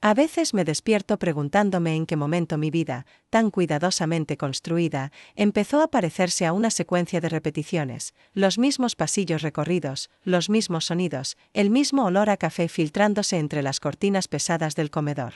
A veces me despierto preguntándome en qué momento mi vida, tan cuidadosamente construida, empezó a parecerse a una secuencia de repeticiones, los mismos pasillos recorridos, los mismos sonidos, el mismo olor a café filtrándose entre las cortinas pesadas del comedor.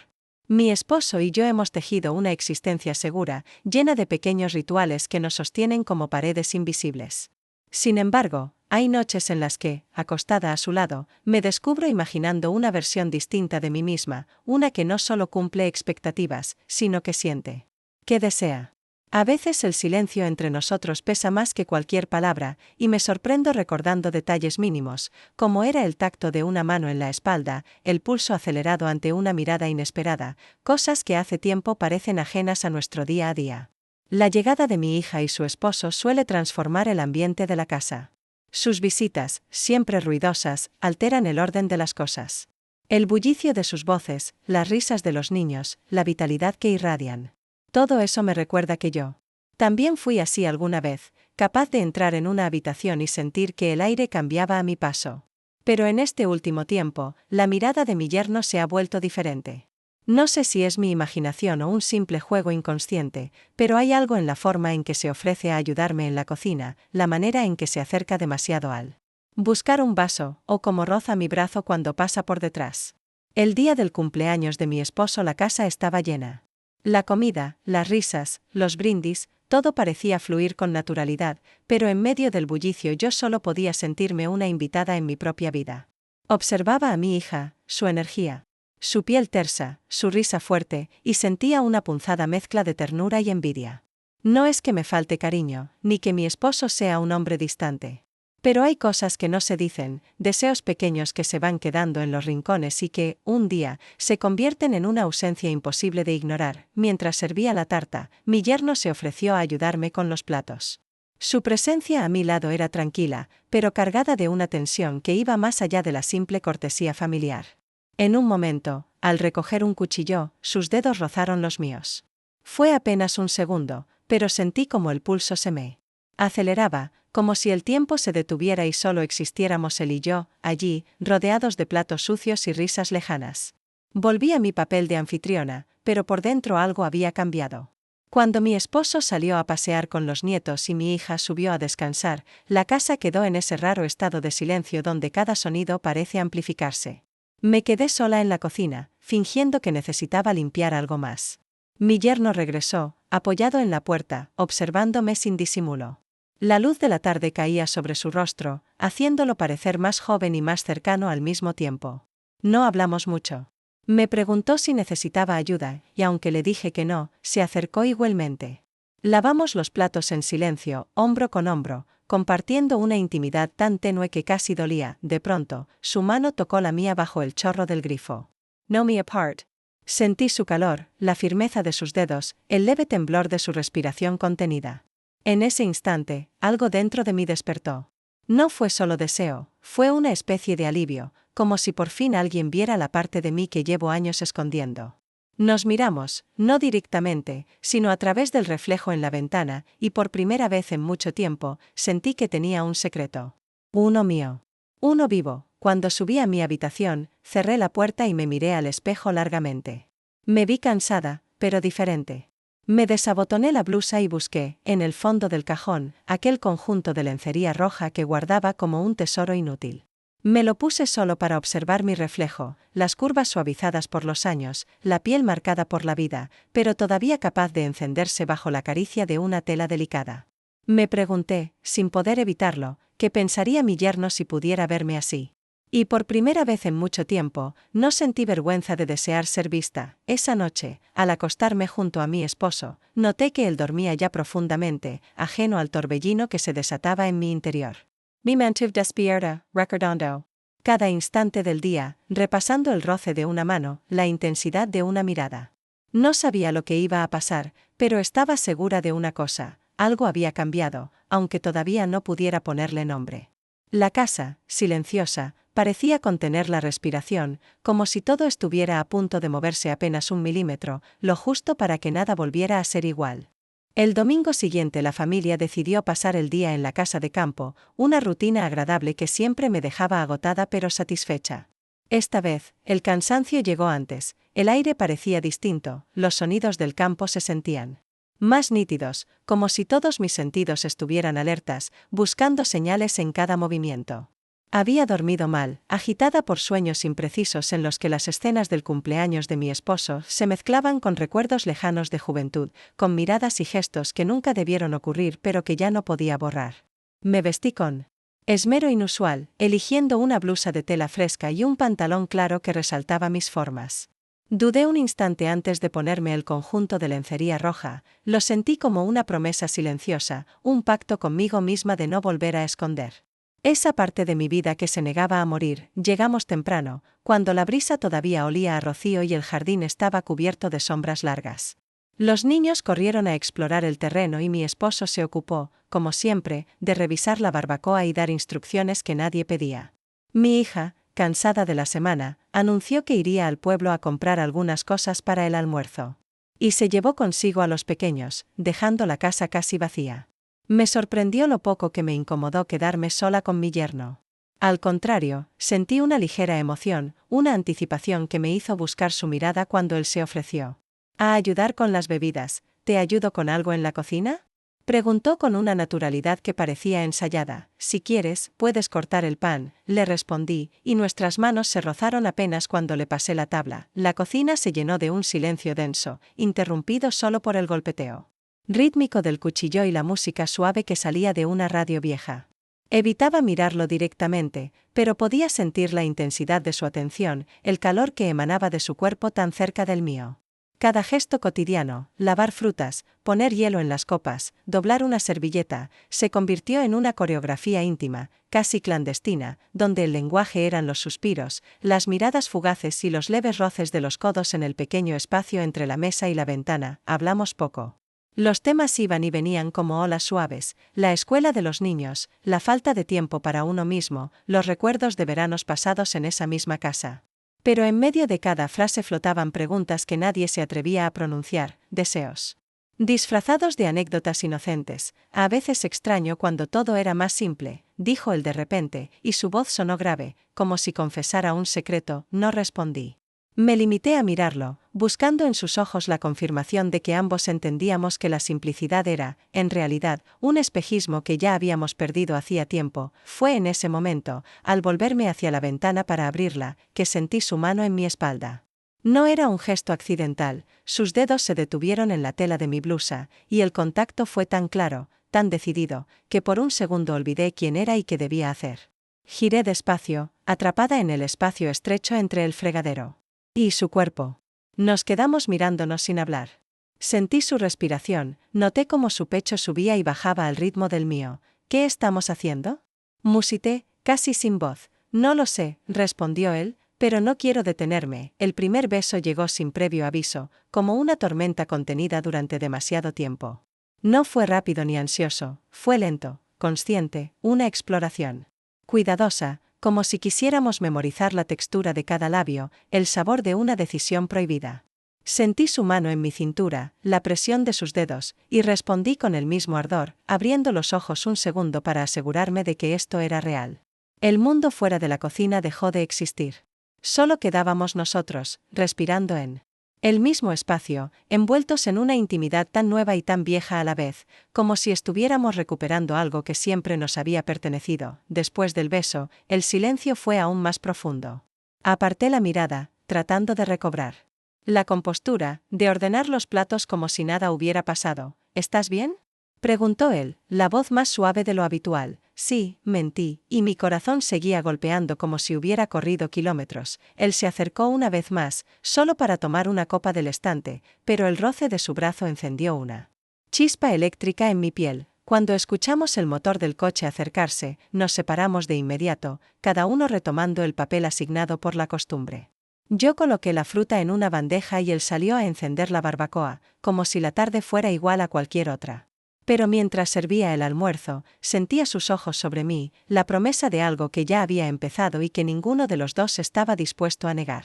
Mi esposo y yo hemos tejido una existencia segura, llena de pequeños rituales que nos sostienen como paredes invisibles. Sin embargo, hay noches en las que, acostada a su lado, me descubro imaginando una versión distinta de mí misma, una que no solo cumple expectativas, sino que siente, que desea. A veces el silencio entre nosotros pesa más que cualquier palabra, y me sorprendo recordando detalles mínimos, como era el tacto de una mano en la espalda, el pulso acelerado ante una mirada inesperada, cosas que hace tiempo parecen ajenas a nuestro día a día. La llegada de mi hija y su esposo suele transformar el ambiente de la casa. Sus visitas, siempre ruidosas, alteran el orden de las cosas. El bullicio de sus voces, las risas de los niños, la vitalidad que irradian. Todo eso me recuerda que yo también fui así alguna vez, capaz de entrar en una habitación y sentir que el aire cambiaba a mi paso. Pero en este último tiempo, la mirada de mi yerno se ha vuelto diferente. No sé si es mi imaginación o un simple juego inconsciente, pero hay algo en la forma en que se ofrece a ayudarme en la cocina, la manera en que se acerca demasiado al buscar un vaso, o como roza mi brazo cuando pasa por detrás. El día del cumpleaños de mi esposo la casa estaba llena. La comida, las risas, los brindis, todo parecía fluir con naturalidad, pero en medio del bullicio yo solo podía sentirme una invitada en mi propia vida. Observaba a mi hija, su energía, su piel tersa, su risa fuerte, y sentía una punzada mezcla de ternura y envidia. No es que me falte cariño, ni que mi esposo sea un hombre distante. Pero hay cosas que no se dicen, deseos pequeños que se van quedando en los rincones y que, un día, se convierten en una ausencia imposible de ignorar. Mientras servía la tarta, mi yerno se ofreció a ayudarme con los platos. Su presencia a mi lado era tranquila, pero cargada de una tensión que iba más allá de la simple cortesía familiar. En un momento, al recoger un cuchillo, sus dedos rozaron los míos. Fue apenas un segundo, pero sentí como el pulso se me aceleraba, como si el tiempo se detuviera y solo existiéramos él y yo, allí, rodeados de platos sucios y risas lejanas. Volví a mi papel de anfitriona, pero por dentro algo había cambiado. Cuando mi esposo salió a pasear con los nietos y mi hija subió a descansar, la casa quedó en ese raro estado de silencio donde cada sonido parece amplificarse. Me quedé sola en la cocina, fingiendo que necesitaba limpiar algo más. Mi yerno regresó, apoyado en la puerta, observándome sin disimulo. La luz de la tarde caía sobre su rostro, haciéndolo parecer más joven y más cercano al mismo tiempo. No hablamos mucho. Me preguntó si necesitaba ayuda, y aunque le dije que no, se acercó igualmente. Lavamos los platos en silencio, hombro con hombro, compartiendo una intimidad tan tenue que casi dolía. De pronto, su mano tocó la mía bajo el chorro del grifo. "No me apart". Sentí su calor, la firmeza de sus dedos, el leve temblor de su respiración contenida. En ese instante, algo dentro de mí despertó. No fue solo deseo, fue una especie de alivio, como si por fin alguien viera la parte de mí que llevo años escondiendo. Nos miramos, no directamente, sino a través del reflejo en la ventana, y por primera vez en mucho tiempo, sentí que tenía un secreto. Uno mío. Uno vivo. Cuando subí a mi habitación, cerré la puerta y me miré al espejo largamente. Me vi cansada, pero diferente. Me desabotoné la blusa y busqué, en el fondo del cajón, aquel conjunto de lencería roja que guardaba como un tesoro inútil. Me lo puse solo para observar mi reflejo, las curvas suavizadas por los años, la piel marcada por la vida, pero todavía capaz de encenderse bajo la caricia de una tela delicada. Me pregunté, sin poder evitarlo, qué pensaría mi yerno si pudiera verme así. Y por primera vez en mucho tiempo, no sentí vergüenza de desear ser vista. Esa noche, al acostarme junto a mi esposo, noté que él dormía ya profundamente, ajeno al torbellino que se desataba en mi interior. Me mantuve despierta, recordando cada instante del día, repasando el roce de una mano, la intensidad de una mirada. No sabía lo que iba a pasar, pero estaba segura de una cosa: algo había cambiado, aunque todavía no pudiera ponerle nombre. La casa, silenciosa, parecía contener la respiración, como si todo estuviera a punto de moverse apenas un milímetro, lo justo para que nada volviera a ser igual. El domingo siguiente la familia decidió pasar el día en la casa de campo, una rutina agradable que siempre me dejaba agotada pero satisfecha. Esta vez, el cansancio llegó antes, el aire parecía distinto, los sonidos del campo se sentían más nítidos, como si todos mis sentidos estuvieran alertas, buscando señales en cada movimiento. Había dormido mal, agitada por sueños imprecisos en los que las escenas del cumpleaños de mi esposo se mezclaban con recuerdos lejanos de juventud, con miradas y gestos que nunca debieron ocurrir pero que ya no podía borrar. Me vestí con esmero inusual, eligiendo una blusa de tela fresca y un pantalón claro que resaltaba mis formas. Dudé un instante antes de ponerme el conjunto de lencería roja, lo sentí como una promesa silenciosa, un pacto conmigo misma de no volver a esconder esa parte de mi vida que se negaba a morir. Llegamos temprano, cuando la brisa todavía olía a rocío y el jardín estaba cubierto de sombras largas. Los niños corrieron a explorar el terreno y mi esposo se ocupó, como siempre, de revisar la barbacoa y dar instrucciones que nadie pedía. Mi hija, cansada de la semana, anunció que iría al pueblo a comprar algunas cosas para el almuerzo. Y se llevó consigo a los pequeños, dejando la casa casi vacía. Me sorprendió lo poco que me incomodó quedarme sola con mi yerno. Al contrario, sentí una ligera emoción, una anticipación que me hizo buscar su mirada cuando él se ofreció a ayudar con las bebidas. ¿Te ayudo con algo en la cocina?, preguntó con una naturalidad que parecía ensayada. Si quieres, puedes cortar el pan, le respondí, y nuestras manos se rozaron apenas cuando le pasé la tabla. La cocina se llenó de un silencio denso, interrumpido solo por el golpeteo rítmico del cuchillo y la música suave que salía de una radio vieja. Evitaba mirarlo directamente, pero podía sentir la intensidad de su atención, el calor que emanaba de su cuerpo tan cerca del mío. Cada gesto cotidiano, lavar frutas, poner hielo en las copas, doblar una servilleta, se convirtió en una coreografía íntima, casi clandestina, donde el lenguaje eran los suspiros, las miradas fugaces y los leves roces de los codos en el pequeño espacio entre la mesa y la ventana. Hablamos poco. Los temas iban y venían como olas suaves, la escuela de los niños, la falta de tiempo para uno mismo, los recuerdos de veranos pasados en esa misma casa. Pero en medio de cada frase flotaban preguntas que nadie se atrevía a pronunciar, deseos disfrazados de anécdotas inocentes. A veces extraño cuando todo era más simple, dijo él de repente, y su voz sonó grave, como si confesara un secreto. No respondí. Me limité a mirarlo, buscando en sus ojos la confirmación de que ambos entendíamos que la simplicidad era, en realidad, un espejismo que ya habíamos perdido hacía tiempo. Fue en ese momento, al volverme hacia la ventana para abrirla, que sentí su mano en mi espalda. No era un gesto accidental, sus dedos se detuvieron en la tela de mi blusa, y el contacto fue tan claro, tan decidido, que por un segundo olvidé quién era y qué debía hacer. Giré despacio, atrapada en el espacio estrecho entre el fregadero y su cuerpo. Nos quedamos mirándonos sin hablar. Sentí su respiración, noté cómo su pecho subía y bajaba al ritmo del mío. ¿Qué estamos haciendo?, musité, casi sin voz. No lo sé, respondió él, pero no quiero detenerme. El primer beso llegó sin previo aviso, como una tormenta contenida durante demasiado tiempo. No fue rápido ni ansioso, fue lento, consciente, una exploración cuidadosa, como si quisiéramos memorizar la textura de cada labio, el sabor de una decisión prohibida. Sentí su mano en mi cintura, la presión de sus dedos, y respondí con el mismo ardor, abriendo los ojos un segundo para asegurarme de que esto era real. El mundo fuera de la cocina dejó de existir. Solo quedábamos nosotros, respirando en el mismo espacio, envueltos en una intimidad tan nueva y tan vieja a la vez, como si estuviéramos recuperando algo que siempre nos había pertenecido. Después del beso, el silencio fue aún más profundo. Aparté la mirada, tratando de recobrar la compostura, de ordenar los platos como si nada hubiera pasado. ¿Estás bien?, preguntó él, la voz más suave de lo habitual. Sí, mentí, y mi corazón seguía golpeando como si hubiera corrido kilómetros. Él se acercó una vez más, solo para tomar una copa del estante, pero el roce de su brazo encendió una chispa eléctrica en mi piel. Cuando escuchamos el motor del coche acercarse, nos separamos de inmediato, cada uno retomando el papel asignado por la costumbre. Yo coloqué la fruta en una bandeja y él salió a encender la barbacoa, como si la tarde fuera igual a cualquier otra. Pero mientras servía el almuerzo, sentía sus ojos sobre mí, la promesa de algo que ya había empezado y que ninguno de los dos estaba dispuesto a negar.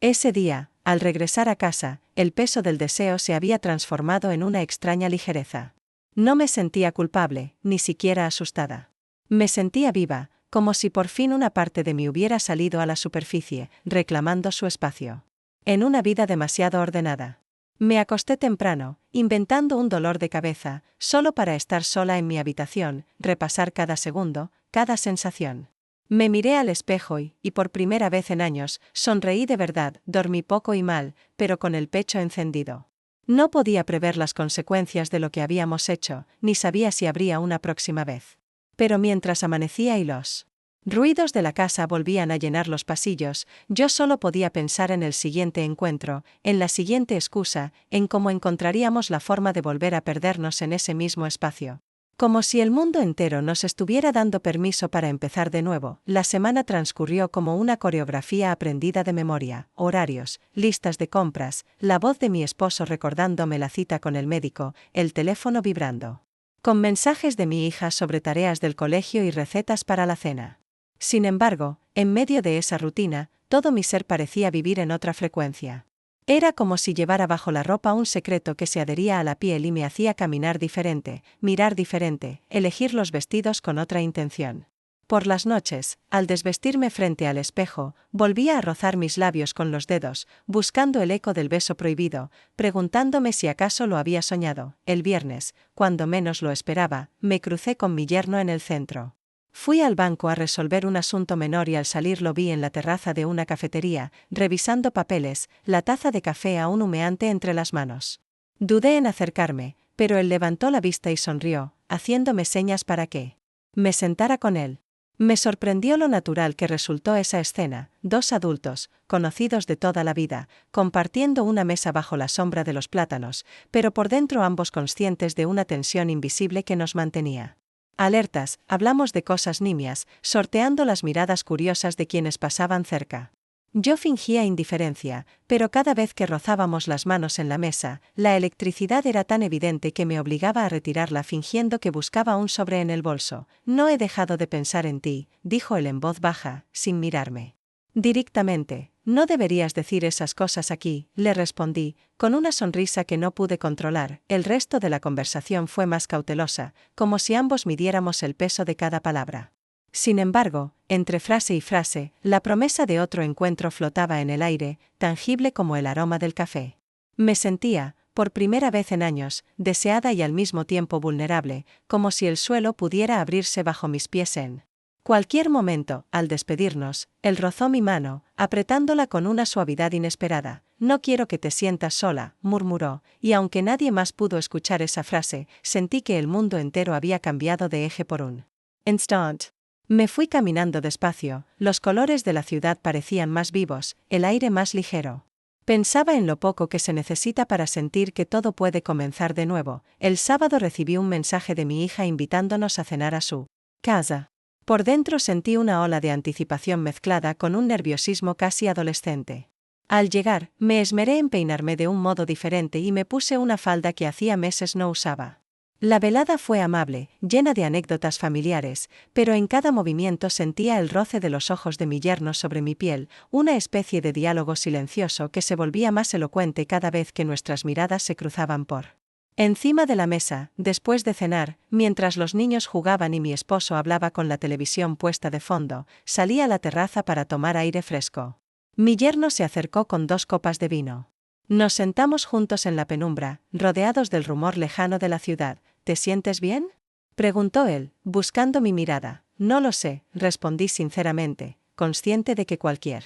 Ese día, al regresar a casa, el peso del deseo se había transformado en una extraña ligereza. No me sentía culpable, ni siquiera asustada. Me sentía viva, como si por fin una parte de mí hubiera salido a la superficie, reclamando su espacio. En una vida demasiado ordenada. Me acosté temprano, inventando un dolor de cabeza, solo para estar sola en mi habitación, repasar cada segundo, cada sensación. Me miré al espejo y por primera vez en años, sonreí de verdad. Dormí poco y mal, pero con el pecho encendido. No podía prever las consecuencias de lo que habíamos hecho, ni sabía si habría una próxima vez. Pero mientras amanecía y los ruidos de la casa volvían a llenar los pasillos, yo solo podía pensar en el siguiente encuentro, en la siguiente excusa, en cómo encontraríamos la forma de volver a perdernos en ese mismo espacio. Como si el mundo entero nos estuviera dando permiso para empezar de nuevo. La semana transcurrió como una coreografía aprendida de memoria: horarios, listas de compras, la voz de mi esposo recordándome la cita con el médico, el teléfono vibrando, con mensajes de mi hija sobre tareas del colegio y recetas para la cena. Sin embargo, en medio de esa rutina, todo mi ser parecía vivir en otra frecuencia. Era como si llevara bajo la ropa un secreto que se adhería a la piel y me hacía caminar diferente, mirar diferente, elegir los vestidos con otra intención. Por las noches, al desvestirme frente al espejo, volvía a rozar mis labios con los dedos, buscando el eco del beso prohibido, preguntándome si acaso lo había soñado. El viernes, cuando menos lo esperaba, me crucé con mi yerno en el centro. Fui al banco a resolver un asunto menor y al salir lo vi en la terraza de una cafetería, revisando papeles, la taza de café aún humeante entre las manos. Dudé en acercarme, pero él levantó la vista y sonrió, haciéndome señas para que me sentara con él. Me sorprendió lo natural que resultó esa escena: dos adultos, conocidos de toda la vida, compartiendo una mesa bajo la sombra de los plátanos, pero por dentro ambos conscientes de una tensión invisible que nos mantenía alertas. Hablamos de cosas nimias, sorteando las miradas curiosas de quienes pasaban cerca. Yo fingía indiferencia, pero cada vez que rozábamos las manos en la mesa, la electricidad era tan evidente que me obligaba a retirarla fingiendo que buscaba un sobre en el bolso. No he dejado de pensar en ti, dijo él en voz baja, sin mirarme directamente. No deberías decir esas cosas aquí, le respondí, con una sonrisa que no pude controlar. El resto de la conversación fue más cautelosa, como si ambos midiéramos el peso de cada palabra. Sin embargo, entre frase y frase, la promesa de otro encuentro flotaba en el aire, tangible como el aroma del café. Me sentía, por primera vez en años, deseada y al mismo tiempo vulnerable, como si el suelo pudiera abrirse bajo mis pies en cualquier momento. Al despedirnos, él rozó mi mano, apretándola con una suavidad inesperada. No quiero que te sientas sola, murmuró, y aunque nadie más pudo escuchar esa frase, sentí que el mundo entero había cambiado de eje por un instante. Me fui caminando despacio, los colores de la ciudad parecían más vivos, el aire más ligero. Pensaba en lo poco que se necesita para sentir que todo puede comenzar de nuevo. El sábado recibí un mensaje de mi hija invitándonos a cenar a su casa. Por dentro sentí una ola de anticipación mezclada con un nerviosismo casi adolescente. Al llegar, me esmeré en peinarme de un modo diferente y me puse una falda que hacía meses no usaba. La velada fue amable, llena de anécdotas familiares, pero en cada movimiento sentía el roce de los ojos de mi yerno sobre mi piel, una especie de diálogo silencioso que se volvía más elocuente cada vez que nuestras miradas se cruzaban por encima de la mesa. Después de cenar, mientras los niños jugaban y mi esposo hablaba con la televisión puesta de fondo, salí a la terraza para tomar aire fresco. Mi yerno se acercó con 2 copas de vino. Nos sentamos juntos en la penumbra, rodeados del rumor lejano de la ciudad. ¿Te sientes bien?, preguntó él, buscando mi mirada. No lo sé, respondí sinceramente, consciente de que cualquier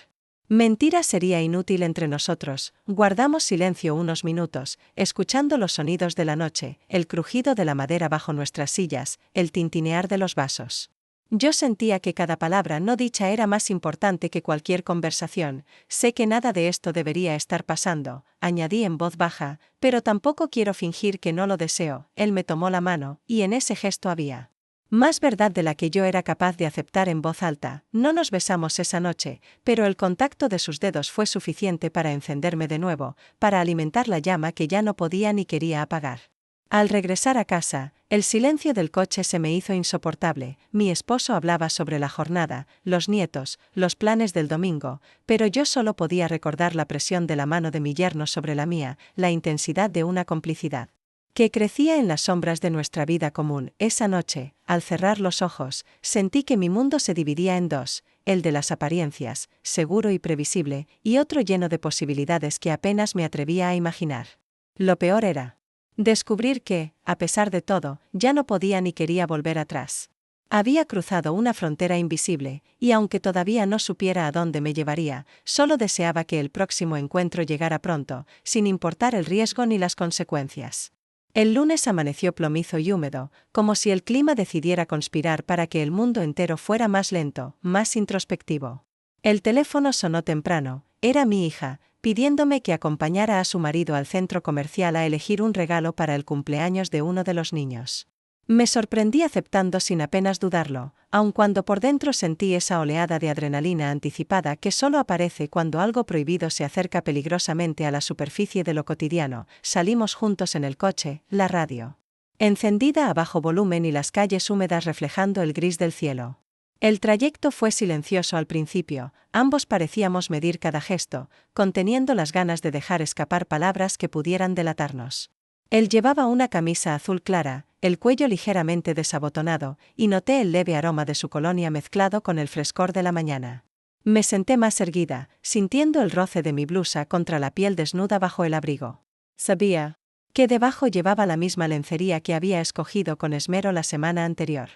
mentira sería inútil entre nosotros. Guardamos silencio unos minutos, escuchando los sonidos de la noche, el crujido de la madera bajo nuestras sillas, el tintinear de los vasos. Yo sentía que cada palabra no dicha era más importante que cualquier conversación. Sé que nada de esto debería estar pasando, añadí en voz baja, pero tampoco quiero fingir que no lo deseo. Él me tomó la mano, y en ese gesto había más verdad de la que yo era capaz de aceptar en voz alta. No nos besamos esa noche, pero el contacto de sus dedos fue suficiente para encenderme de nuevo, para alimentar la llama que ya no podía ni quería apagar. Al regresar a casa, el silencio del coche se me hizo insoportable. Mi esposo hablaba sobre la jornada, los nietos, los planes del domingo, pero yo solo podía recordar la presión de la mano de mi yerno sobre la mía, la intensidad de una complicidad que crecía en las sombras de nuestra vida común. Esa noche, al cerrar los ojos, sentí que mi mundo se dividía en dos, el de las apariencias, seguro y previsible, y otro lleno de posibilidades que apenas me atrevía a imaginar. Lo peor era descubrir que, a pesar de todo, ya no podía ni quería volver atrás. Había cruzado una frontera invisible, y aunque todavía no supiera a dónde me llevaría, solo deseaba que el próximo encuentro llegara pronto, sin importar el riesgo ni las consecuencias. El lunes amaneció plomizo y húmedo, como si el clima decidiera conspirar para que el mundo entero fuera más lento, más introspectivo. El teléfono sonó temprano, era mi hija, pidiéndome que acompañara a su marido al centro comercial a elegir un regalo para el cumpleaños de uno de los niños. Me sorprendí aceptando sin apenas dudarlo, aun cuando por dentro sentí esa oleada de adrenalina anticipada que solo aparece cuando algo prohibido se acerca peligrosamente a la superficie de lo cotidiano. Salimos juntos en el coche, la radio encendida a bajo volumen y las calles húmedas reflejando el gris del cielo. El trayecto fue silencioso al principio, ambos parecíamos medir cada gesto, conteniendo las ganas de dejar escapar palabras que pudieran delatarnos. Él llevaba una camisa azul clara, el cuello ligeramente desabotonado, y noté el leve aroma de su colonia mezclado con el frescor de la mañana. Me senté más erguida, sintiendo el roce de mi blusa contra la piel desnuda bajo el abrigo. Sabía que debajo llevaba la misma lencería que había escogido con esmero la semana anterior.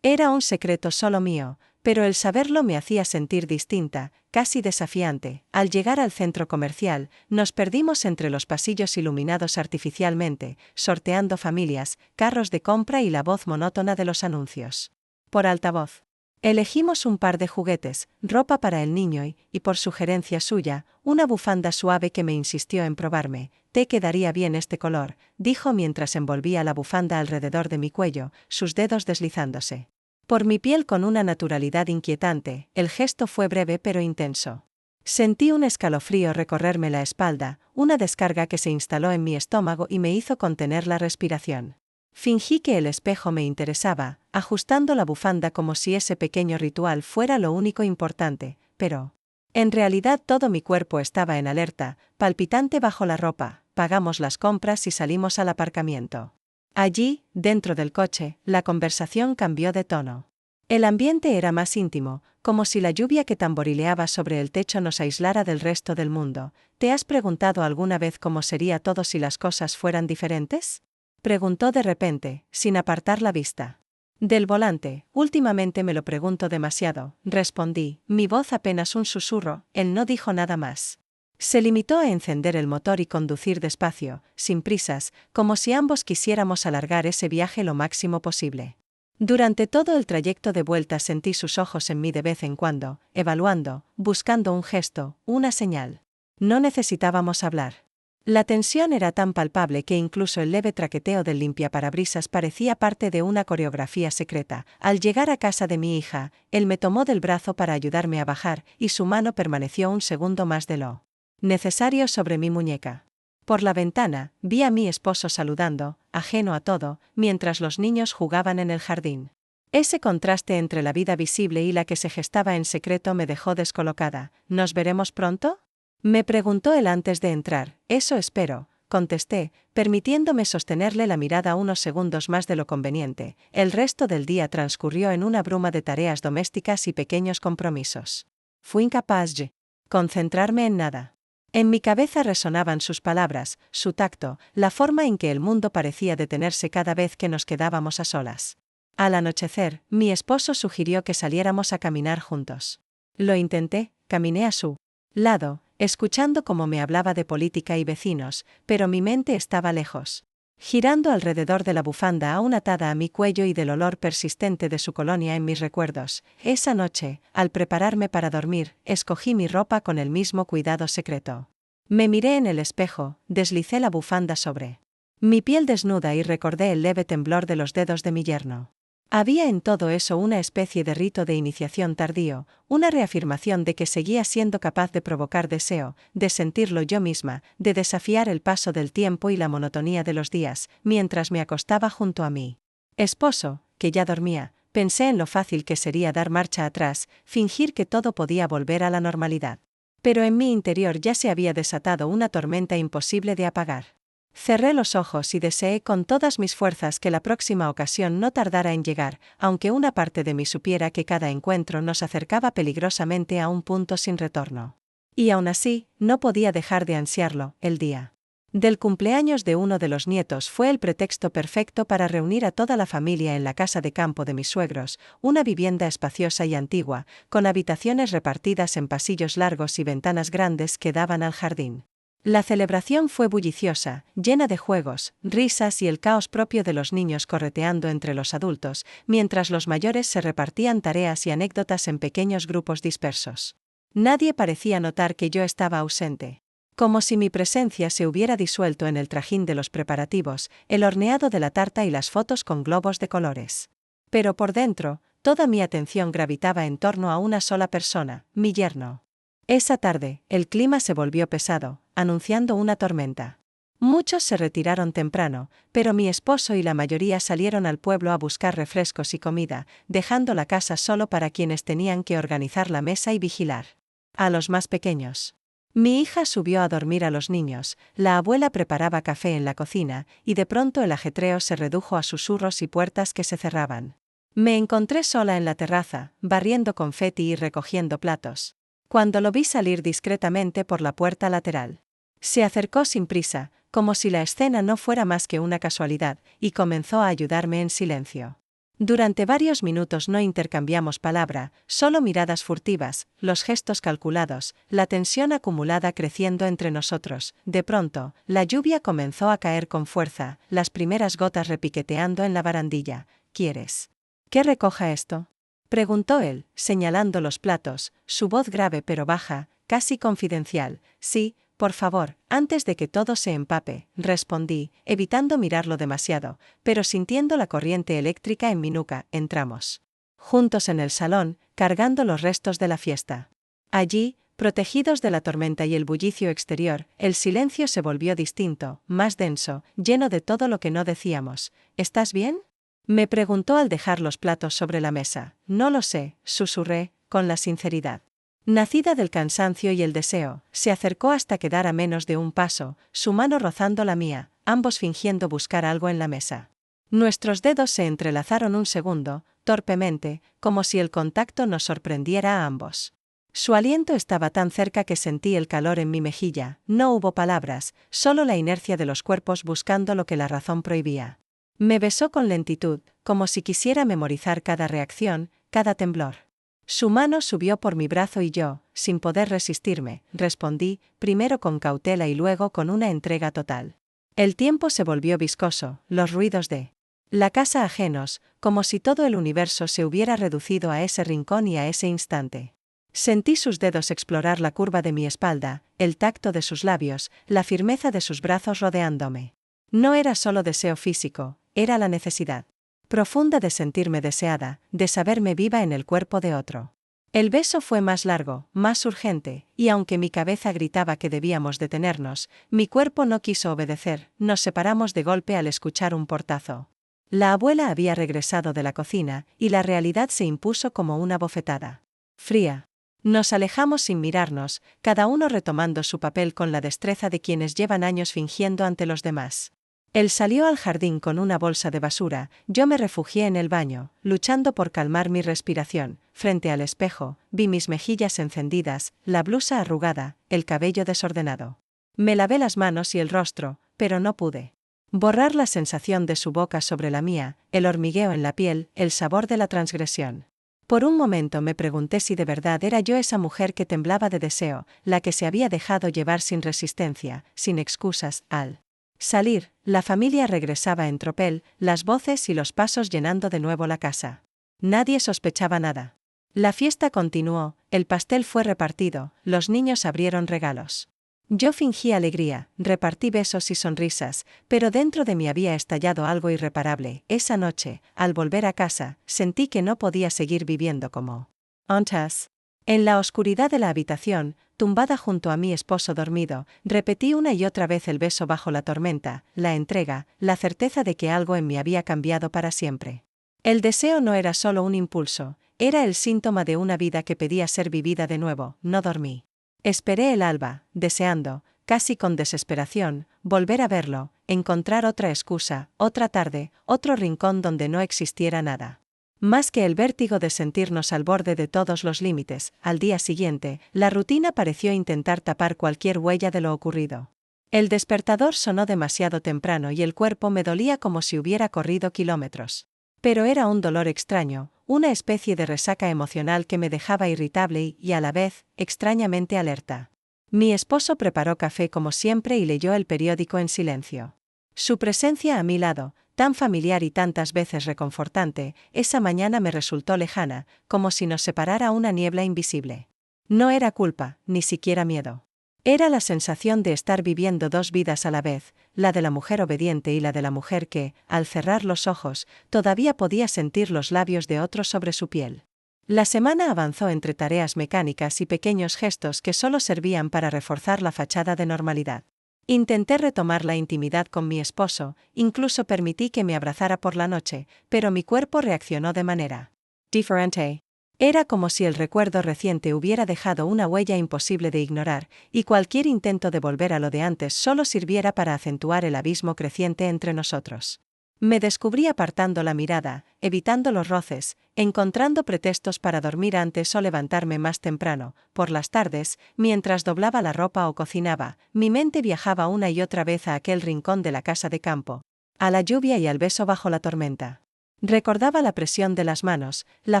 Era un secreto solo mío, pero el saberlo me hacía sentir distinta, casi desafiante. Al llegar al centro comercial, nos perdimos entre los pasillos iluminados artificialmente, sorteando familias, carros de compra y la voz monótona de los anuncios. Por altavoz. Elegimos un par de juguetes, ropa para el niño y por sugerencia suya, una bufanda suave que me insistió en probarme. «Te quedaría bien este color», dijo mientras envolvía la bufanda alrededor de mi cuello, sus dedos deslizándose por mi piel con una naturalidad inquietante. El gesto fue breve pero intenso. Sentí un escalofrío recorrerme la espalda, una descarga que se instaló en mi estómago y me hizo contener la respiración. Fingí que el espejo me interesaba, ajustando la bufanda como si ese pequeño ritual fuera lo único importante, pero en realidad todo mi cuerpo estaba en alerta, palpitante bajo la ropa. Pagamos las compras y salimos al aparcamiento. Allí, dentro del coche, la conversación cambió de tono. El ambiente era más íntimo, como si la lluvia que tamborileaba sobre el techo nos aislara del resto del mundo. ¿Te has preguntado alguna vez cómo sería todo si las cosas fueran diferentes?, preguntó de repente, sin apartar la vista del volante. Últimamente me lo pregunto demasiado, respondí, mi voz apenas un susurro. Él no dijo nada más. Se limitó a encender el motor y conducir despacio, sin prisas, como si ambos quisiéramos alargar ese viaje lo máximo posible. Durante todo el trayecto de vuelta sentí sus ojos en mí de vez en cuando, evaluando, buscando un gesto, una señal. No necesitábamos hablar. La tensión era tan palpable que incluso el leve traqueteo del limpiaparabrisas parecía parte de una coreografía secreta. Al llegar a casa de mi hija, él me tomó del brazo para ayudarme a bajar, y su mano permaneció un segundo más de lo necesario sobre mi muñeca. Por la ventana, vi a mi esposo saludando, ajeno a todo, mientras los niños jugaban en el jardín. Ese contraste entre la vida visible y la que se gestaba en secreto me dejó descolocada. ¿Nos veremos pronto?, me preguntó él antes de entrar. Eso espero, contesté, permitiéndome sostenerle la mirada unos segundos más de lo conveniente. El resto del día transcurrió en una bruma de tareas domésticas y pequeños compromisos. Fui incapaz de concentrarme en nada. En mi cabeza resonaban sus palabras, su tacto, la forma en que el mundo parecía detenerse cada vez que nos quedábamos a solas. Al anochecer, mi esposo sugirió que saliéramos a caminar juntos. Lo intenté, caminé a su lado, escuchando cómo me hablaba de política y vecinos, pero mi mente estaba lejos. Girando alrededor de la bufanda aún atada a mi cuello y del olor persistente de su colonia en mis recuerdos, esa noche, al prepararme para dormir, escogí mi ropa con el mismo cuidado secreto. Me miré en el espejo, deslicé la bufanda sobre mi piel desnuda y recordé el leve temblor de los dedos de mi yerno. Había en todo eso una especie de rito de iniciación tardío, una reafirmación de que seguía siendo capaz de provocar deseo, de sentirlo yo misma, de desafiar el paso del tiempo y la monotonía de los días, mientras me acostaba junto a mi esposo, que ya dormía. Pensé en lo fácil que sería dar marcha atrás, fingir que todo podía volver a la normalidad. Pero en mi interior ya se había desatado una tormenta imposible de apagar. Cerré los ojos y deseé con todas mis fuerzas que la próxima ocasión no tardara en llegar, aunque una parte de mí supiera que cada encuentro nos acercaba peligrosamente a un punto sin retorno. Y aún así, no podía dejar de ansiarlo. El día del cumpleaños de uno de los nietos fue el pretexto perfecto para reunir a toda la familia en la casa de campo de mis suegros, una vivienda espaciosa y antigua, con habitaciones repartidas en pasillos largos y ventanas grandes que daban al jardín. La celebración fue bulliciosa, llena de juegos, risas y el caos propio de los niños correteando entre los adultos, mientras los mayores se repartían tareas y anécdotas en pequeños grupos dispersos. Nadie parecía notar que yo estaba ausente. Como si mi presencia se hubiera disuelto en el trajín de los preparativos, el horneado de la tarta y las fotos con globos de colores. Pero por dentro, toda mi atención gravitaba en torno a una sola persona, mi yerno. Esa tarde, el clima se volvió pesado, anunciando una tormenta. Muchos se retiraron temprano, pero mi esposo y la mayoría salieron al pueblo a buscar refrescos y comida, dejando la casa solo para quienes tenían que organizar la mesa y vigilar a los más pequeños. Mi hija subió a dormir a los niños, la abuela preparaba café en la cocina, y de pronto el ajetreo se redujo a susurros y puertas que se cerraban. Me encontré sola en la terraza, barriendo confeti y recogiendo platos, cuando lo vi salir discretamente por la puerta lateral. Se acercó sin prisa, como si la escena no fuera más que una casualidad, y comenzó a ayudarme en silencio. Durante varios minutos no intercambiamos palabra, solo miradas furtivas, los gestos calculados, la tensión acumulada creciendo entre nosotros. De pronto, la lluvia comenzó a caer con fuerza, las primeras gotas repiqueteando en la barandilla. ¿Quieres que recoja esto?, preguntó él, señalando los platos, su voz grave pero baja, casi confidencial. Sí, por favor, antes de que todo se empape, respondí, evitando mirarlo demasiado, pero sintiendo la corriente eléctrica en mi nuca. Entramos juntos en el salón, cargando los restos de la fiesta. Allí, protegidos de la tormenta y el bullicio exterior, el silencio se volvió distinto, más denso, lleno de todo lo que no decíamos. ¿Estás bien?, me preguntó al dejar los platos sobre la mesa. No lo sé, susurré, con la sinceridad nacida del cansancio y el deseo. Se acercó hasta quedar a menos de un paso, su mano rozando la mía, ambos fingiendo buscar algo en la mesa. Nuestros dedos se entrelazaron un segundo, torpemente, como si el contacto nos sorprendiera a ambos. Su aliento estaba tan cerca que sentí el calor en mi mejilla. No hubo palabras, solo la inercia de los cuerpos buscando lo que la razón prohibía. Me besó con lentitud, como si quisiera memorizar cada reacción, cada temblor. Su mano subió por mi brazo y yo, sin poder resistirme, respondí, primero con cautela y luego con una entrega total. El tiempo se volvió viscoso, los ruidos de la casa ajenos, como si todo el universo se hubiera reducido a ese rincón y a ese instante. Sentí sus dedos explorar la curva de mi espalda, el tacto de sus labios, la firmeza de sus brazos rodeándome. No era solo deseo físico, era la necesidad profunda de sentirme deseada, de saberme viva en el cuerpo de otro. El beso fue más largo, más urgente, y aunque mi cabeza gritaba que debíamos detenernos, mi cuerpo no quiso obedecer. Nos separamos de golpe al escuchar un portazo. La abuela había regresado de la cocina, y la realidad se impuso como una bofetada fría. Nos alejamos sin mirarnos, cada uno retomando su papel con la destreza de quienes llevan años fingiendo ante los demás. Él salió al jardín con una bolsa de basura, yo me refugié en el baño, luchando por calmar mi respiración. Frente al espejo, vi mis mejillas encendidas, la blusa arrugada, el cabello desordenado. Me lavé las manos y el rostro, pero no pude borrar la sensación de su boca sobre la mía, el hormigueo en la piel, el sabor de la transgresión. Por un momento me pregunté si de verdad era yo esa mujer que temblaba de deseo, la que se había dejado llevar sin resistencia, sin excusas, al salir. La familia regresaba en tropel, las voces y los pasos llenando de nuevo la casa. Nadie sospechaba nada. La fiesta continuó, el pastel fue repartido, los niños abrieron regalos. Yo fingí alegría, repartí besos y sonrisas, pero dentro de mí había estallado algo irreparable. Esa noche, al volver a casa, sentí que no podía seguir viviendo como antes. En la oscuridad de la habitación, tumbada junto a mi esposo dormido, repetí una y otra vez el beso bajo la tormenta, la entrega, la certeza de que algo en mí había cambiado para siempre. El deseo no era solo un impulso, era el síntoma de una vida que pedía ser vivida de nuevo. No dormí. Esperé el alba, deseando, casi con desesperación, volver a verlo, encontrar otra excusa, otra tarde, otro rincón donde no existiera nada. Más que el vértigo de sentirnos al borde de todos los límites, al día siguiente, la rutina pareció intentar tapar cualquier huella de lo ocurrido. El despertador sonó demasiado temprano y el cuerpo me dolía como si hubiera corrido kilómetros. Pero era un dolor extraño, una especie de resaca emocional que me dejaba irritable y, a la vez, extrañamente alerta. Mi esposo preparó café como siempre y leyó el periódico en silencio. Su presencia a mi lado, tan familiar y tantas veces reconfortante, esa mañana me resultó lejana, como si nos separara una niebla invisible. No era culpa, ni siquiera miedo. Era la sensación de estar viviendo dos vidas a la vez, la de la mujer obediente y la de la mujer que, al cerrar los ojos, todavía podía sentir los labios de otro sobre su piel. La semana avanzó entre tareas mecánicas y pequeños gestos que solo servían para reforzar la fachada de normalidad. Intenté retomar la intimidad con mi esposo, incluso permití que me abrazara por la noche, pero mi cuerpo reaccionó de manera diferente. Era como si el recuerdo reciente hubiera dejado una huella imposible de ignorar, y cualquier intento de volver a lo de antes solo sirviera para acentuar el abismo creciente entre nosotros. Me descubrí apartando la mirada, evitando los roces, encontrando pretextos para dormir antes o levantarme más temprano. Por las tardes, mientras doblaba la ropa o cocinaba, mi mente viajaba una y otra vez a aquel rincón de la casa de campo, a la lluvia y al beso bajo la tormenta. Recordaba la presión de las manos, la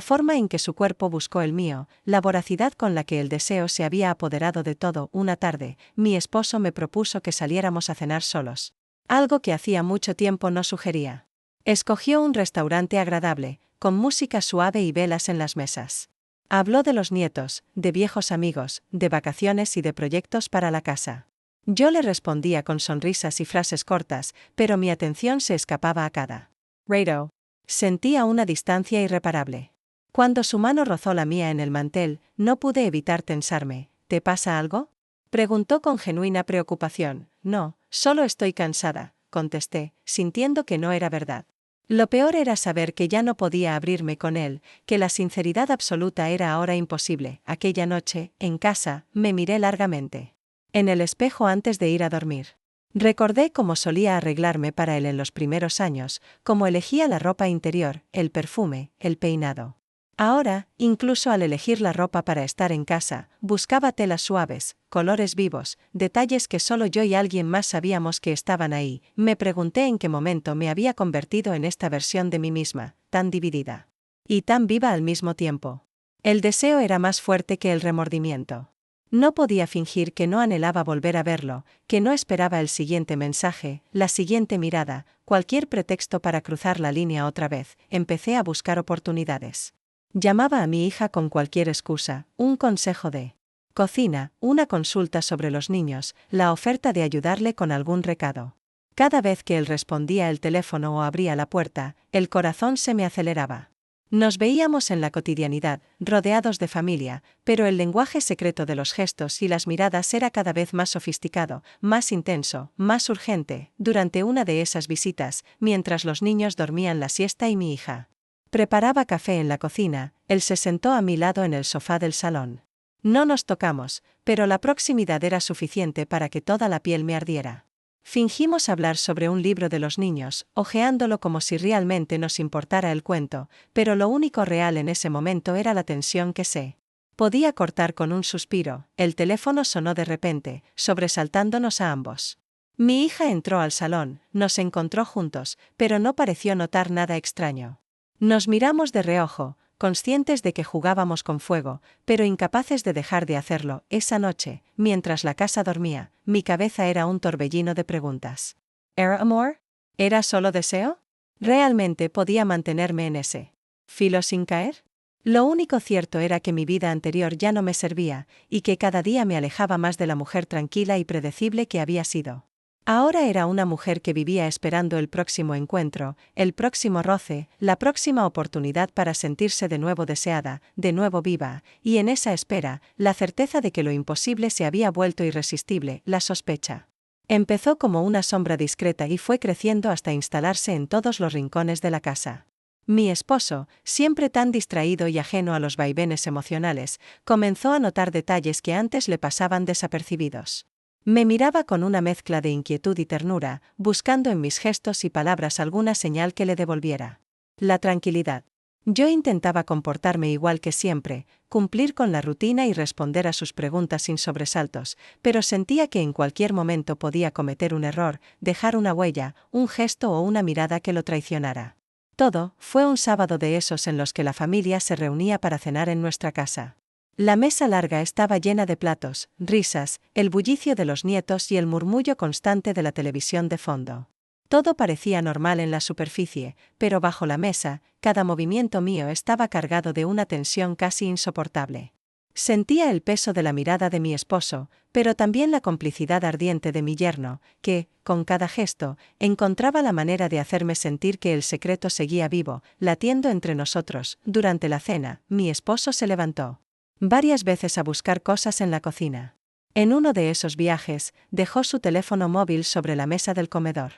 forma en que su cuerpo buscó el mío, la voracidad con la que el deseo se había apoderado de todo. Una tarde, mi esposo me propuso que saliéramos a cenar solos. Algo que hacía mucho tiempo no sugería. Escogió un restaurante agradable, con música suave y velas en las mesas. Habló de los nietos, de viejos amigos, de vacaciones y de proyectos para la casa. Yo le respondía con sonrisas y frases cortas, pero mi atención se escapaba a cada rato. Sentía una distancia irreparable. Cuando su mano rozó la mía en el mantel, no pude evitar tensarme. ¿Te pasa algo?, preguntó con genuina preocupación. No, solo estoy cansada, contesté, sintiendo que no era verdad. Lo peor era saber que ya no podía abrirme con él, que la sinceridad absoluta era ahora imposible. Aquella noche, en casa, me miré largamente en el espejo antes de ir a dormir. Recordé cómo solía arreglarme para él en los primeros años, cómo elegía la ropa interior, el perfume, el peinado. Ahora, incluso al elegir la ropa para estar en casa, buscaba telas suaves, colores vivos, detalles que solo yo y alguien más sabíamos que estaban ahí. Me pregunté en qué momento me había convertido en esta versión de mí misma, tan dividida y tan viva al mismo tiempo. El deseo era más fuerte que el remordimiento. No podía fingir que no anhelaba volver a verlo, que no esperaba el siguiente mensaje, la siguiente mirada, cualquier pretexto para cruzar la línea otra vez. Empecé a buscar oportunidades. Llamaba a mi hija con cualquier excusa, un consejo de cocina, una consulta sobre los niños, la oferta de ayudarle con algún recado. Cada vez que él respondía el teléfono o abría la puerta, el corazón se me aceleraba. Nos veíamos en la cotidianidad, rodeados de familia, pero el lenguaje secreto de los gestos y las miradas era cada vez más sofisticado, más intenso, más urgente. Durante una de esas visitas, mientras los niños dormían la siesta y mi hija preparaba café en la cocina, él se sentó a mi lado en el sofá del salón. No nos tocamos, pero la proximidad era suficiente para que toda la piel me ardiera. Fingimos hablar sobre un libro de los niños, hojeándolo como si realmente nos importara el cuento, pero lo único real en ese momento era la tensión que se podía cortar con un suspiro. El teléfono sonó de repente, sobresaltándonos a ambos. Mi hija entró al salón, nos encontró juntos, pero no pareció notar nada extraño. Nos miramos de reojo, conscientes de que jugábamos con fuego, pero incapaces de dejar de hacerlo. Esa noche, mientras la casa dormía, mi cabeza era un torbellino de preguntas. ¿Era amor? ¿Era solo deseo? ¿Realmente podía mantenerme en ese filo sin caer? Lo único cierto era que mi vida anterior ya no me servía, y que cada día me alejaba más de la mujer tranquila y predecible que había sido. Ahora era una mujer que vivía esperando el próximo encuentro, el próximo roce, la próxima oportunidad para sentirse de nuevo deseada, de nuevo viva, y en esa espera, la certeza de que lo imposible se había vuelto irresistible, la sospecha. Empezó como una sombra discreta y fue creciendo hasta instalarse en todos los rincones de la casa. Mi esposo, siempre tan distraído y ajeno a los vaivenes emocionales, comenzó a notar detalles que antes le pasaban desapercibidos. Me miraba con una mezcla de inquietud y ternura, buscando en mis gestos y palabras alguna señal que le devolviera la tranquilidad. Yo intentaba comportarme igual que siempre, cumplir con la rutina y responder a sus preguntas sin sobresaltos, pero sentía que en cualquier momento podía cometer un error, dejar una huella, un gesto o una mirada que lo traicionara. Todo fue un sábado de esos en los que la familia se reunía para cenar en nuestra casa. La mesa larga estaba llena de platos, risas, el bullicio de los nietos y el murmullo constante de la televisión de fondo. Todo parecía normal en la superficie, pero bajo la mesa, cada movimiento mío estaba cargado de una tensión casi insoportable. Sentía el peso de la mirada de mi esposo, pero también la complicidad ardiente de mi yerno, que, con cada gesto, encontraba la manera de hacerme sentir que el secreto seguía vivo, latiendo entre nosotros. Durante la cena, mi esposo se levantó varias veces a buscar cosas en la cocina. En uno de esos viajes, dejó su teléfono móvil sobre la mesa del comedor.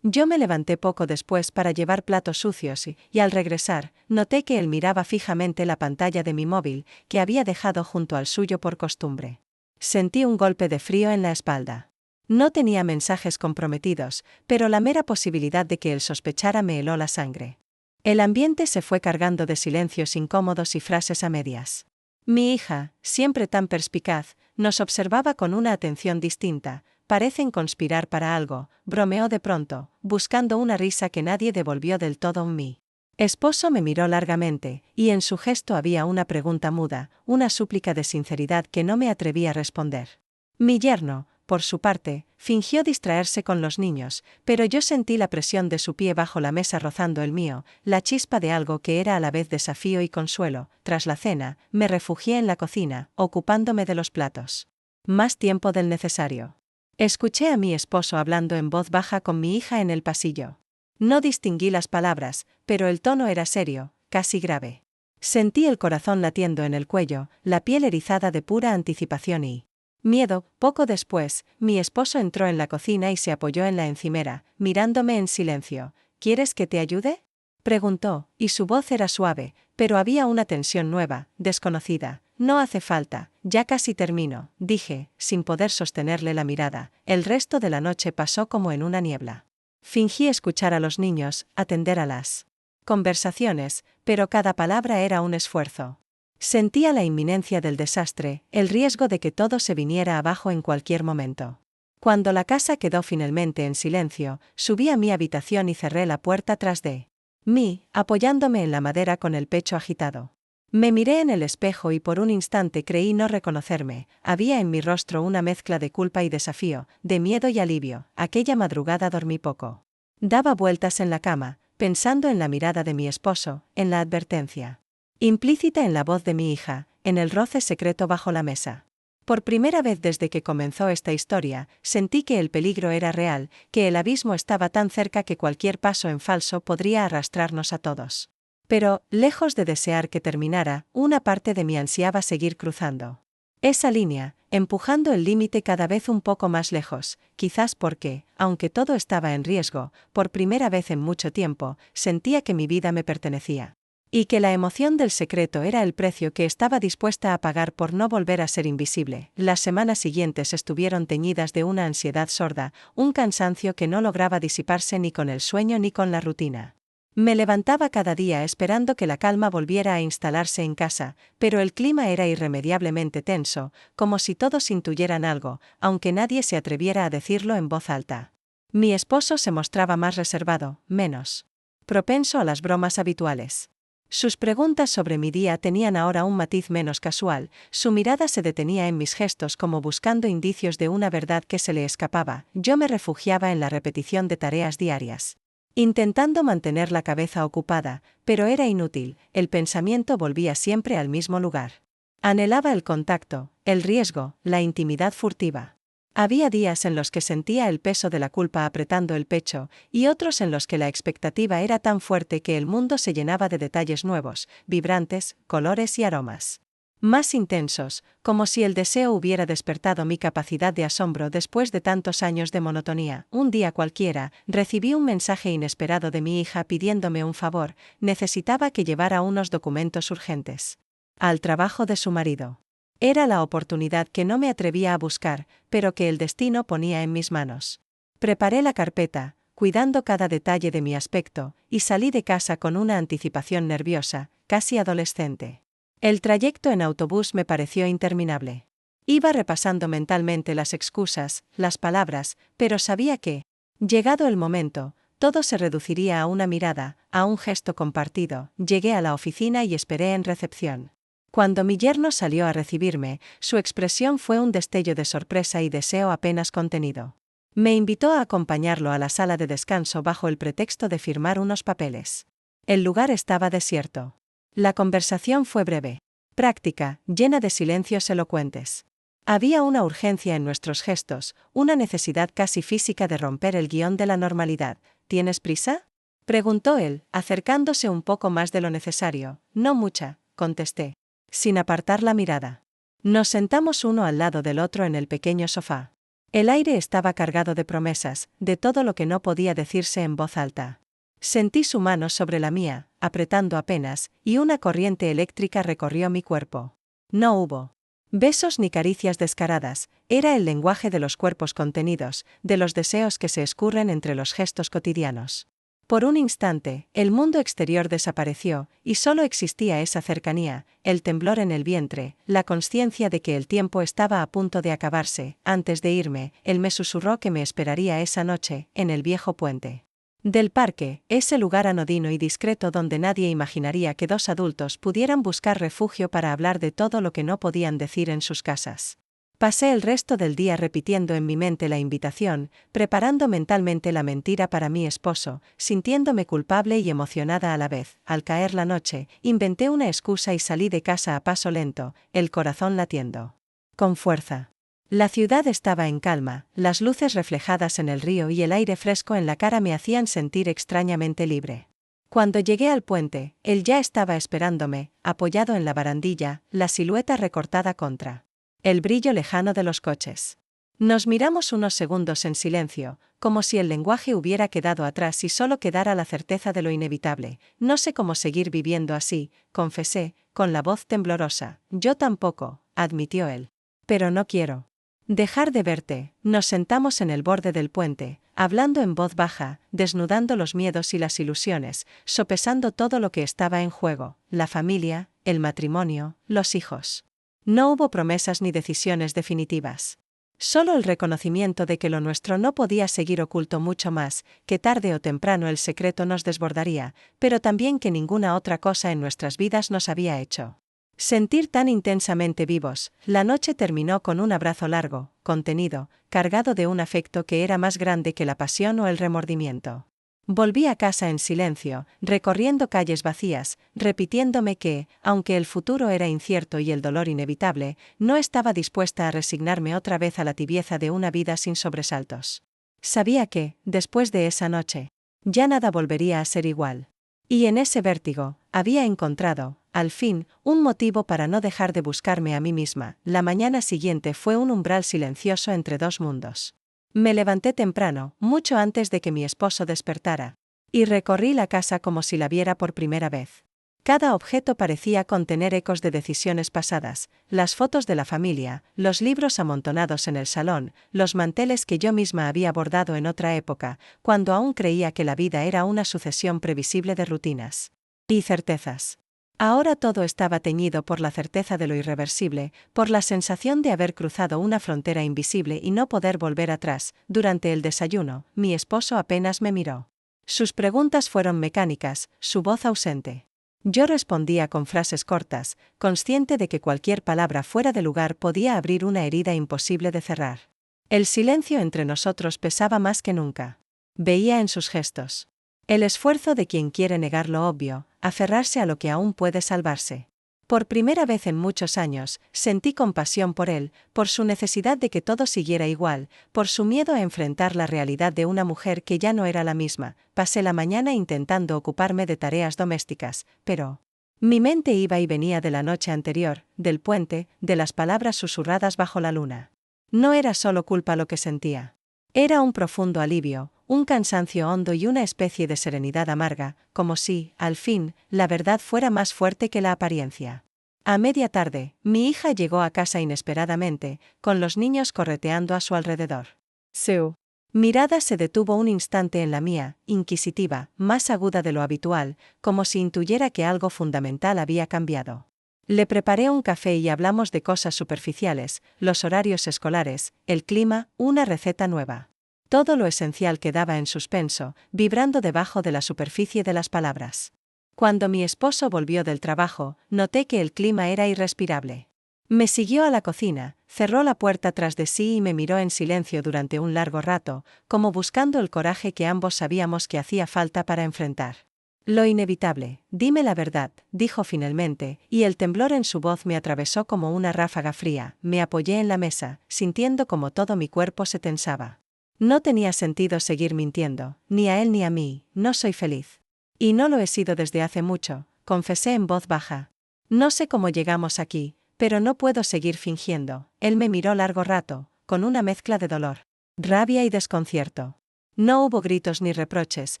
Yo me levanté poco después para llevar platos sucios y al regresar, noté que él miraba fijamente la pantalla de mi móvil, que había dejado junto al suyo por costumbre. Sentí un golpe de frío en la espalda. No tenía mensajes comprometidos, pero la mera posibilidad de que él sospechara me heló la sangre. El ambiente se fue cargando de silencios incómodos y frases a medias. Mi hija, siempre tan perspicaz, nos observaba con una atención distinta. Parecen conspirar para algo, bromeó de pronto, buscando una risa que nadie devolvió del todo a mí. Esposo me miró largamente, y en su gesto había una pregunta muda, una súplica de sinceridad que no me atreví a responder. Mi yerno, por su parte, fingió distraerse con los niños, pero yo sentí la presión de su pie bajo la mesa rozando el mío, la chispa de algo que era a la vez desafío y consuelo. Tras la cena, me refugié en la cocina, ocupándome de los platos. Más tiempo del necesario. Escuché a mi esposo hablando en voz baja con mi hija en el pasillo. No distinguí las palabras, pero el tono era serio, casi grave. Sentí el corazón latiendo en el cuello, la piel erizada de pura anticipación y miedo. Poco después, mi esposo entró en la cocina y se apoyó en la encimera, mirándome en silencio. ¿Quieres que te ayude?, preguntó, y su voz era suave, pero había una tensión nueva, desconocida. No hace falta, ya casi termino, dije, sin poder sostenerle la mirada. El resto de la noche pasó como en una niebla. Fingí escuchar a los niños, atender a las conversaciones, pero cada palabra era un esfuerzo. Sentía la inminencia del desastre, el riesgo de que todo se viniera abajo en cualquier momento. Cuando la casa quedó finalmente en silencio, subí a mi habitación y cerré la puerta tras de mí, apoyándome en la madera con el pecho agitado. Me miré en el espejo y por un instante creí no reconocerme. Había en mi rostro una mezcla de culpa y desafío, de miedo y alivio. Aquella madrugada dormí poco. Daba vueltas en la cama, pensando en la mirada de mi esposo, en la advertencia implícita en la voz de mi hija, en el roce secreto bajo la mesa. Por primera vez desde que comenzó esta historia, sentí que el peligro era real, que el abismo estaba tan cerca que cualquier paso en falso podría arrastrarnos a todos. Pero, lejos de desear que terminara, una parte de mí ansiaba seguir cruzando esa línea, empujando el límite cada vez un poco más lejos, quizás porque, aunque todo estaba en riesgo, por primera vez en mucho tiempo, sentía que mi vida me pertenecía. Y que la emoción del secreto era el precio que estaba dispuesta a pagar por no volver a ser invisible. Las semanas siguientes estuvieron teñidas de una ansiedad sorda, un cansancio que no lograba disiparse ni con el sueño ni con la rutina. Me levantaba cada día esperando que la calma volviera a instalarse en casa, pero el clima era irremediablemente tenso, como si todos intuyeran algo, aunque nadie se atreviera a decirlo en voz alta. Mi esposo se mostraba más reservado, menos propenso a las bromas habituales. Sus preguntas sobre mi día tenían ahora un matiz menos casual, su mirada se detenía en mis gestos como buscando indicios de una verdad que se le escapaba. Yo me refugiaba en la repetición de tareas diarias, intentando mantener la cabeza ocupada, pero era inútil, el pensamiento volvía siempre al mismo lugar. Anhelaba el contacto, el riesgo, la intimidad furtiva. Había días en los que sentía el peso de la culpa apretando el pecho, y otros en los que la expectativa era tan fuerte que el mundo se llenaba de detalles nuevos, vibrantes, colores y aromas más intensos, como si el deseo hubiera despertado mi capacidad de asombro después de tantos años de monotonía. Un día cualquiera, recibí un mensaje inesperado de mi hija pidiéndome un favor. Necesitaba que llevara unos documentos urgentes al trabajo de su marido. Era la oportunidad que no me atrevía a buscar, pero que el destino ponía en mis manos. Preparé la carpeta, cuidando cada detalle de mi aspecto, y salí de casa con una anticipación nerviosa, casi adolescente. El trayecto en autobús me pareció interminable. Iba repasando mentalmente las excusas, las palabras, pero sabía que, llegado el momento, todo se reduciría a una mirada, a un gesto compartido. Llegué a la oficina y esperé en recepción. Cuando mi yerno salió a recibirme, su expresión fue un destello de sorpresa y deseo apenas contenido. Me invitó a acompañarlo a la sala de descanso bajo el pretexto de firmar unos papeles. El lugar estaba desierto. La conversación fue breve, práctica, llena de silencios elocuentes. Había una urgencia en nuestros gestos, una necesidad casi física de romper el guión de la normalidad. ¿Tienes prisa?, preguntó él, acercándose un poco más de lo necesario. No mucha, contesté, sin apartar la mirada. Nos sentamos uno al lado del otro en el pequeño sofá. El aire estaba cargado de promesas, de todo lo que no podía decirse en voz alta. Sentí su mano sobre la mía, apretando apenas, y una corriente eléctrica recorrió mi cuerpo. No hubo besos ni caricias descaradas, era el lenguaje de los cuerpos contenidos, de los deseos que se escurren entre los gestos cotidianos. Por un instante, el mundo exterior desapareció, y solo existía esa cercanía, el temblor en el vientre, la consciencia de que el tiempo estaba a punto de acabarse. Antes de irme, él me susurró que me esperaría esa noche, en el viejo puente del parque, ese lugar anodino y discreto donde nadie imaginaría que dos adultos pudieran buscar refugio para hablar de todo lo que no podían decir en sus casas. Pasé el resto del día repitiendo en mi mente la invitación, preparando mentalmente la mentira para mi esposo, sintiéndome culpable y emocionada a la vez. Al caer la noche, inventé una excusa y salí de casa a paso lento, el corazón latiendo con fuerza. La ciudad estaba en calma, las luces reflejadas en el río y el aire fresco en la cara me hacían sentir extrañamente libre. Cuando llegué al puente, él ya estaba esperándome, apoyado en la barandilla, la silueta recortada contra el brillo lejano de los coches. Nos miramos unos segundos en silencio, como si el lenguaje hubiera quedado atrás y solo quedara la certeza de lo inevitable. No sé cómo seguir viviendo así, confesé, con la voz temblorosa. Yo tampoco, admitió él. Pero no quiero dejar de verte. Nos sentamos en el borde del puente, hablando en voz baja, desnudando los miedos y las ilusiones, sopesando todo lo que estaba en juego, la familia, el matrimonio, los hijos. No hubo promesas ni decisiones definitivas. Solo el reconocimiento de que lo nuestro no podía seguir oculto mucho más, que tarde o temprano el secreto nos desbordaría, pero también que ninguna otra cosa en nuestras vidas nos había hecho sentir tan intensamente vivos. La noche terminó con un abrazo largo, contenido, cargado de un afecto que era más grande que la pasión o el remordimiento. Volví a casa en silencio, recorriendo calles vacías, repitiéndome que, aunque el futuro era incierto y el dolor inevitable, no estaba dispuesta a resignarme otra vez a la tibieza de una vida sin sobresaltos. Sabía que, después de esa noche, ya nada volvería a ser igual. Y en ese vértigo, había encontrado, al fin, un motivo para no dejar de buscarme a mí misma. La mañana siguiente fue un umbral silencioso entre dos mundos. Me levanté temprano, mucho antes de que mi esposo despertara, y recorrí la casa como si la viera por primera vez. Cada objeto parecía contener ecos de decisiones pasadas, las fotos de la familia, los libros amontonados en el salón, los manteles que yo misma había bordado en otra época, cuando aún creía que la vida era una sucesión previsible de rutinas y certezas. Ahora todo estaba teñido por la certeza de lo irreversible, por la sensación de haber cruzado una frontera invisible y no poder volver atrás. Durante el desayuno, mi esposo apenas me miró. Sus preguntas fueron mecánicas, su voz ausente. Yo respondía con frases cortas, consciente de que cualquier palabra fuera de lugar podía abrir una herida imposible de cerrar. El silencio entre nosotros pesaba más que nunca. Veía en sus gestos el esfuerzo de quien quiere negar lo obvio, aferrarse a lo que aún puede salvarse. Por primera vez en muchos años, sentí compasión por él, por su necesidad de que todo siguiera igual, por su miedo a enfrentar la realidad de una mujer que ya no era la misma. Pasé la mañana intentando ocuparme de tareas domésticas, pero mi mente iba y venía de la noche anterior, del puente, de las palabras susurradas bajo la luna. No era solo culpa lo que sentía. Era un profundo alivio, un cansancio hondo y una especie de serenidad amarga, como si, al fin, la verdad fuera más fuerte que la apariencia. A media tarde, mi hija llegó a casa inesperadamente, con los niños correteando a su alrededor. Su mirada se detuvo un instante en la mía, inquisitiva, más aguda de lo habitual, como si intuyera que algo fundamental había cambiado. Le preparé un café y hablamos de cosas superficiales, los horarios escolares, el clima, una receta nueva. Todo lo esencial quedaba en suspenso, vibrando debajo de la superficie de las palabras. Cuando mi esposo volvió del trabajo, noté que el clima era irrespirable. Me siguió a la cocina, cerró la puerta tras de sí y me miró en silencio durante un largo rato, como buscando el coraje que ambos sabíamos que hacía falta para enfrentar. Lo inevitable, dime la verdad, dijo finalmente, y el temblor en su voz me atravesó como una ráfaga fría. Me apoyé en la mesa, sintiendo como todo mi cuerpo se tensaba. No tenía sentido seguir mintiendo, ni a él ni a mí, no soy feliz. Y no lo he sido desde hace mucho, confesé en voz baja. No sé cómo llegamos aquí, pero no puedo seguir fingiendo. Él me miró largo rato, con una mezcla de dolor, rabia y desconcierto. No hubo gritos ni reproches,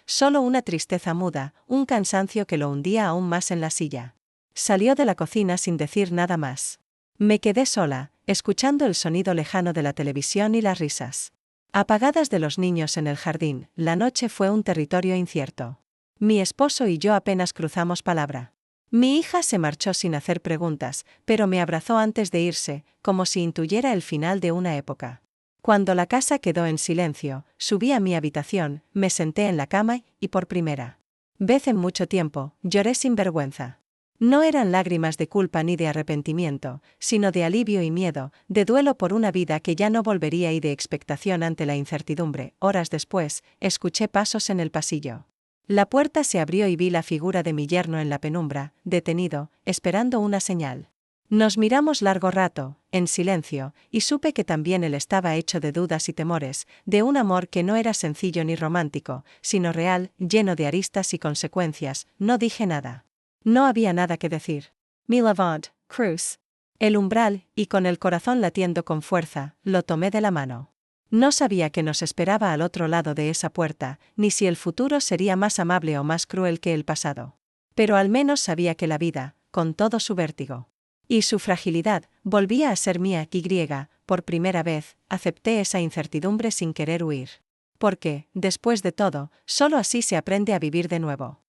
solo una tristeza muda, un cansancio que lo hundía aún más en la silla. Salió de la cocina sin decir nada más. Me quedé sola, escuchando el sonido lejano de la televisión y las risas apagadas de los niños en el jardín. La noche fue un territorio incierto. Mi esposo y yo apenas cruzamos palabra. Mi hija se marchó sin hacer preguntas, pero me abrazó antes de irse, como si intuyera el final de una época. Cuando la casa quedó en silencio, subí a mi habitación, me senté en la cama y por primera vez en mucho tiempo, lloré sin vergüenza. No eran lágrimas de culpa ni de arrepentimiento, sino de alivio y miedo, de duelo por una vida que ya no volvería y de expectación ante la incertidumbre. Horas después, escuché pasos en el pasillo. La puerta se abrió y vi la figura de mi yerno en la penumbra, detenido, esperando una señal. Nos miramos largo rato, en silencio, y supe que también él estaba hecho de dudas y temores, de un amor que no era sencillo ni romántico, sino real, lleno de aristas y consecuencias. No dije nada. No había nada que decir. Milavant, Cruz. El umbral, y con el corazón latiendo con fuerza, lo tomé de la mano. No sabía qué nos esperaba al otro lado de esa puerta, ni si el futuro sería más amable o más cruel que el pasado. Pero al menos sabía que la vida, con todo su vértigo y su fragilidad, volvía a ser mía. Por primera vez, acepté esa incertidumbre sin querer huir. Porque, después de todo, solo así se aprende a vivir de nuevo.